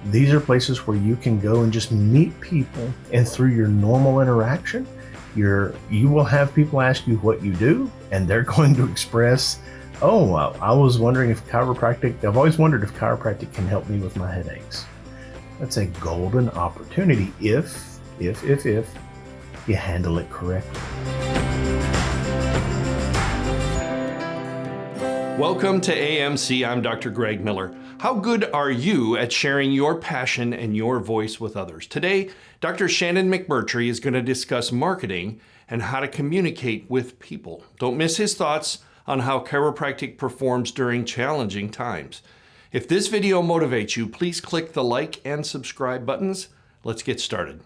These are places where you can go and just meet people, and through your normal interaction, you will have people ask you what you do, and they're going to express, oh, I was wondering if I've always wondered if chiropractic can help me with my headaches. That's a golden opportunity if you handle it correctly. Welcome to AMC. I'm Dr. Greg Miller. How good are you at sharing your passion and your voice with others? Today, Dr. Shannon McMurtry is going to discuss marketing and how to communicate with people. Don't miss his thoughts on how chiropractic performs during challenging times. If this video motivates you, please click the like and subscribe buttons. Let's get started.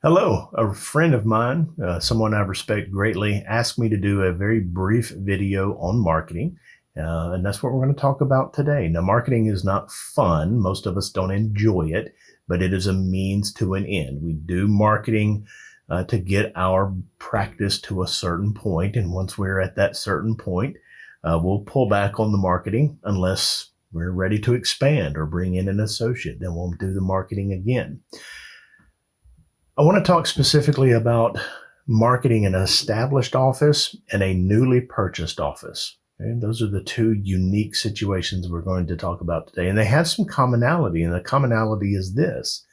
Hello, a friend of mine, someone I respect greatly, asked me to do a very brief video on marketing, and that's what we're going to talk about today. Now, marketing is not fun. Most of us don't enjoy it, but it is a means to an end. We do marketing to get our practice to a certain point, and once we're at that certain point, we'll pull back on the marketing unless we're ready to expand or bring in an associate. Then we'll do the marketing again. I want to talk specifically about marketing an established office and a newly purchased office. And those are the two unique situations we're going to talk about today. And they have some commonality, and the commonality is this.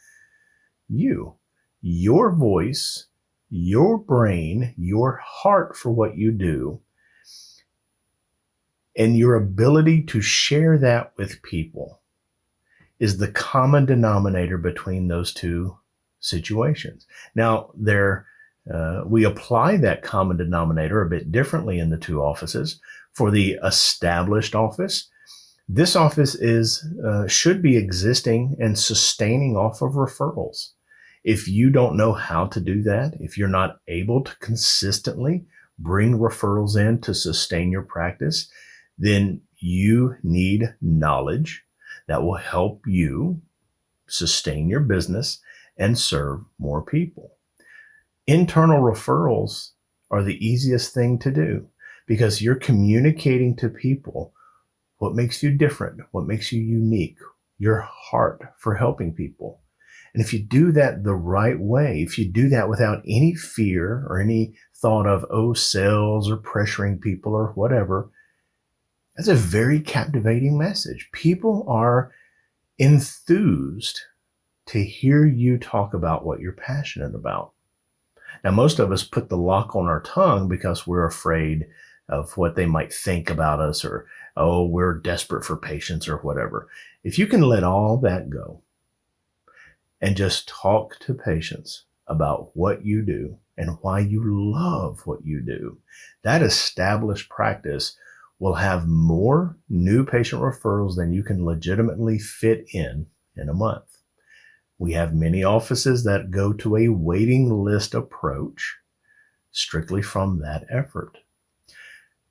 Your voice, your brain, your heart for what you do, and your ability to share that with people is the common denominator between those two situations. Now, we apply that common denominator a bit differently in the two offices. For the established office, this office should be existing and sustaining off of referrals. If you don't know how to do that, if you're not able to consistently bring referrals in to sustain your practice, then you need knowledge that will help you sustain your business and serve more people. Internal referrals are the easiest thing to do because you're communicating to people what makes you different, what makes you unique, your heart for helping people. And if you do that the right way, if you do that without any fear or any thought of, sales or pressuring people or whatever, that's a very captivating message. People are enthused to hear you talk about what you're passionate about. Now, most of us put the lock on our tongue because we're afraid of what they might think about us, or, we're desperate for patients or whatever. If you can let all that go and just talk to patients about what you do and why you love what you do, that established practice will have more new patient referrals than you can legitimately fit in a month. We have many offices that go to a waiting list approach strictly from that effort.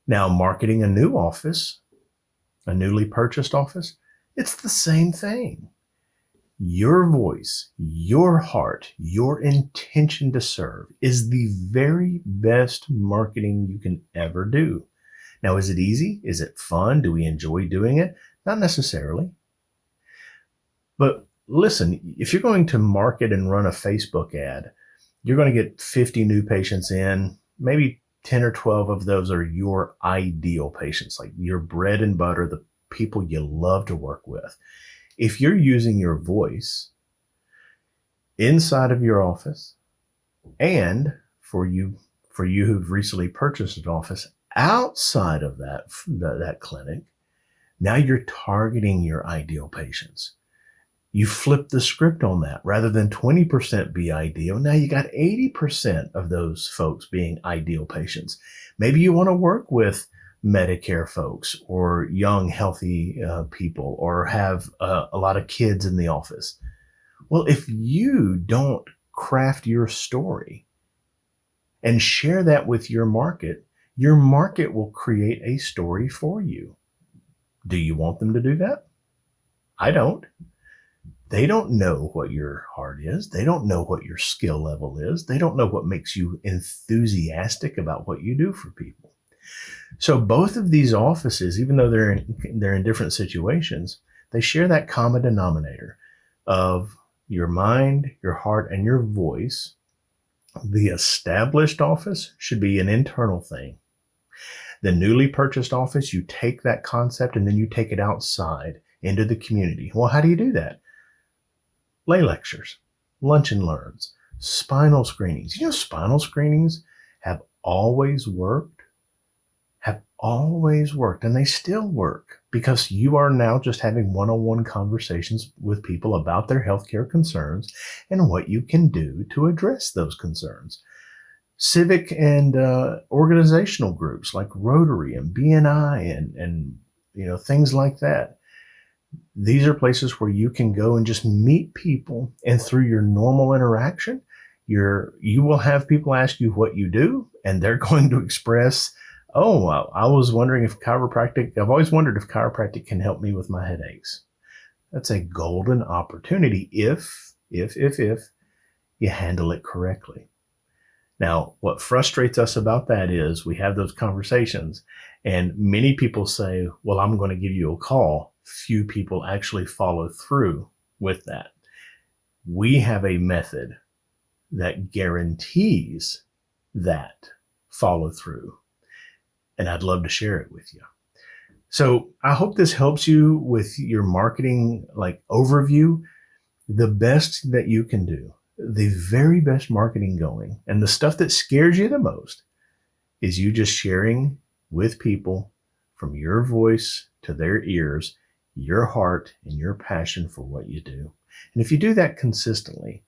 Now, marketing a new office, a newly purchased office, it's the same thing. Your voice, your heart, your intention to serve is the very best marketing you can ever do. Now, is it easy? Is it fun? Do we enjoy doing it? Not necessarily. But listen, if you're going to market and run a Facebook ad, you're going to get 50 new patients in. Maybe 10 or 12 of those are your ideal patients, like your bread and butter, the people you love to work with. If you're using your voice inside of your office, and for you who've recently purchased an office outside of that clinic, now you're targeting your ideal patients. You flip the script on that. Rather than 20% be ideal, now you got 80% of those folks being ideal patients. Maybe you want to work with Medicare folks or young, healthy people, or have a lot of kids in the office. Well, if you don't craft your story and share that with your market will create a story for you. Do you want them to do that? I don't. They don't know what your heart is. They don't know what your skill level is. They don't know what makes you enthusiastic about what you do for people. So both of these offices, even though they're in different situations, they share that common denominator. of your mind, your heart, and your voice. The established office should be an internal thing. The newly purchased office, you take that concept and then you take it outside into the community. Well, how do you do that? Lay lectures, lunch and learns, spinal screenings. You know, spinal screenings have always worked, and they still work because you are now just having one-on-one conversations with people about their healthcare concerns and what you can do to address those concerns. Civic and organizational groups like Rotary and BNI and things like that. These are places where you can go and just meet people, and through your normal interaction, you will have people ask you what you do, and they're going to express, oh, well, I've always wondered if chiropractic can help me with my headaches. That's a golden opportunity if you handle it correctly. Now, what frustrates us about that is we have those conversations and many people say, well, I'm going to give you a call. Few people actually follow through with that. We have a method that guarantees that follow through, and I'd love to share it with you. So I hope this helps you with your marketing overview. The best that you can do, the very best marketing going, and the stuff that scares you the most is you just sharing with people from your voice to their ears, your heart and your passion for what you do. And if you do that consistently,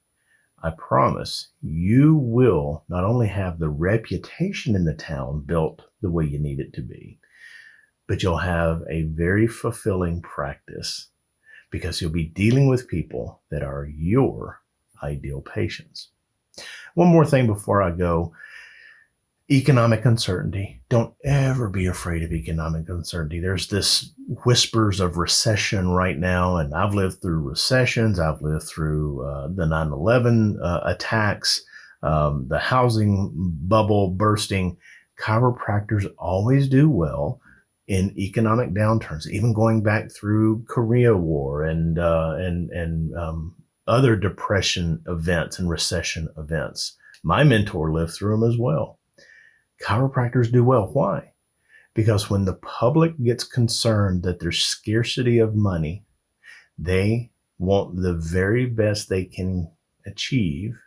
I promise you will not only have the reputation in the town built the way you need it to be, but you'll have a very fulfilling practice because you'll be dealing with people that are your ideal patients. One more thing before I go. Economic uncertainty. Don't ever be afraid of economic uncertainty. There's this whispers of recession right now, and I've lived through recessions. I've lived through the 9/11 attacks, the housing bubble bursting. Chiropractors always do well in economic downturns, even going back through Korea War and other depression events and recession events. My mentor lived through them as well. Chiropractors do well. Why? Because when the public gets concerned that there's scarcity of money, they want the very best they can achieve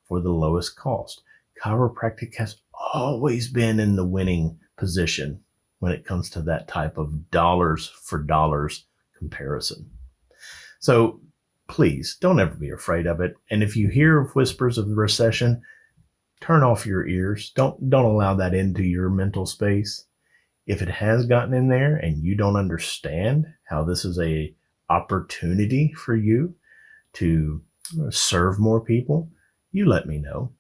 for the lowest cost. Chiropractic has always been in the winning position when it comes to that type of dollars for dollars comparison. So please don't ever be afraid of it. And if you hear whispers of the recession, turn off your ears. Don't allow that into your mental space. If it has gotten in there and you don't understand how this is a opportunity for you to serve more people, you let me know.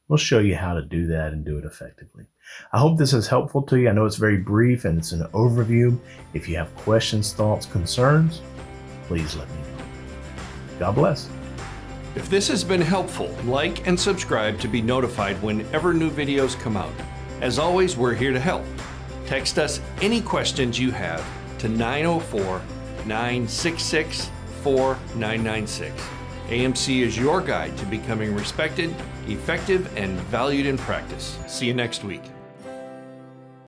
We'll show you how to do that and do it effectively. I hope this is helpful to you. I know it's very brief and it's an overview. If you have questions, thoughts, concerns, please let me know. God bless. If this has been helpful, like and subscribe to be notified whenever new videos come out. As always, we're here to help. Text us any questions you have to 904-966-4996. AMC is your guide to becoming respected, effective, and valued in practice. See you next week.